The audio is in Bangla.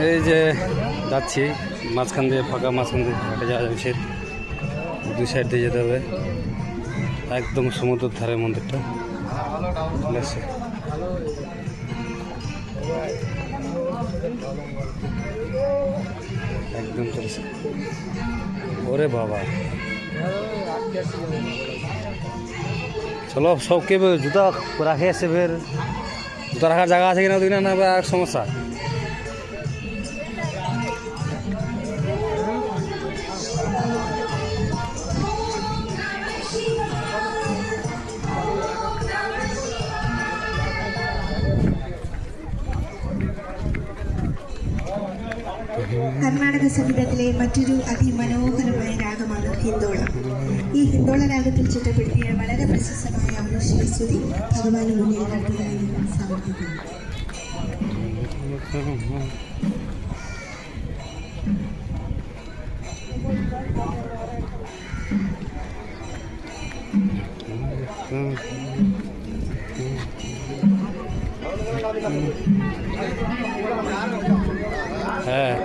এই যে যাচ্ছি মাঝখান দিয়ে ফাঁকা, মাঝখান দিয়ে হেঁটে যাওয়া যাবে, সে দুই সাইড দিয়ে যেতে হবে। একদম সমুদ্রের ধারে মন্দিরটা, ঠিক আছে। একদম চলছে। ওরে বাবা, চলো সবকে জুতা রাখে এসে, ফের জুতা রাখার জায়গা আছে কিনা ওদিকে, না এক সমস্যা। കർണാടക സംഗീതത്തിലെ മറ്റൊരു അതിമനോഹരമായ രാഗമാണ് ഹിന്ദോളം. ഈ ഹിന്ദോള രാഗത്തിൽ ചിട്ടപ്പെടുത്തിയ വളരെ പ്രശസ്തമായ ഒരു ശിവസ്തുതി ഭഗവാന് മുന്നിൽ നടത്തുന്നതായി സമർപ്പിക്കുന്നു. হ্যাঁ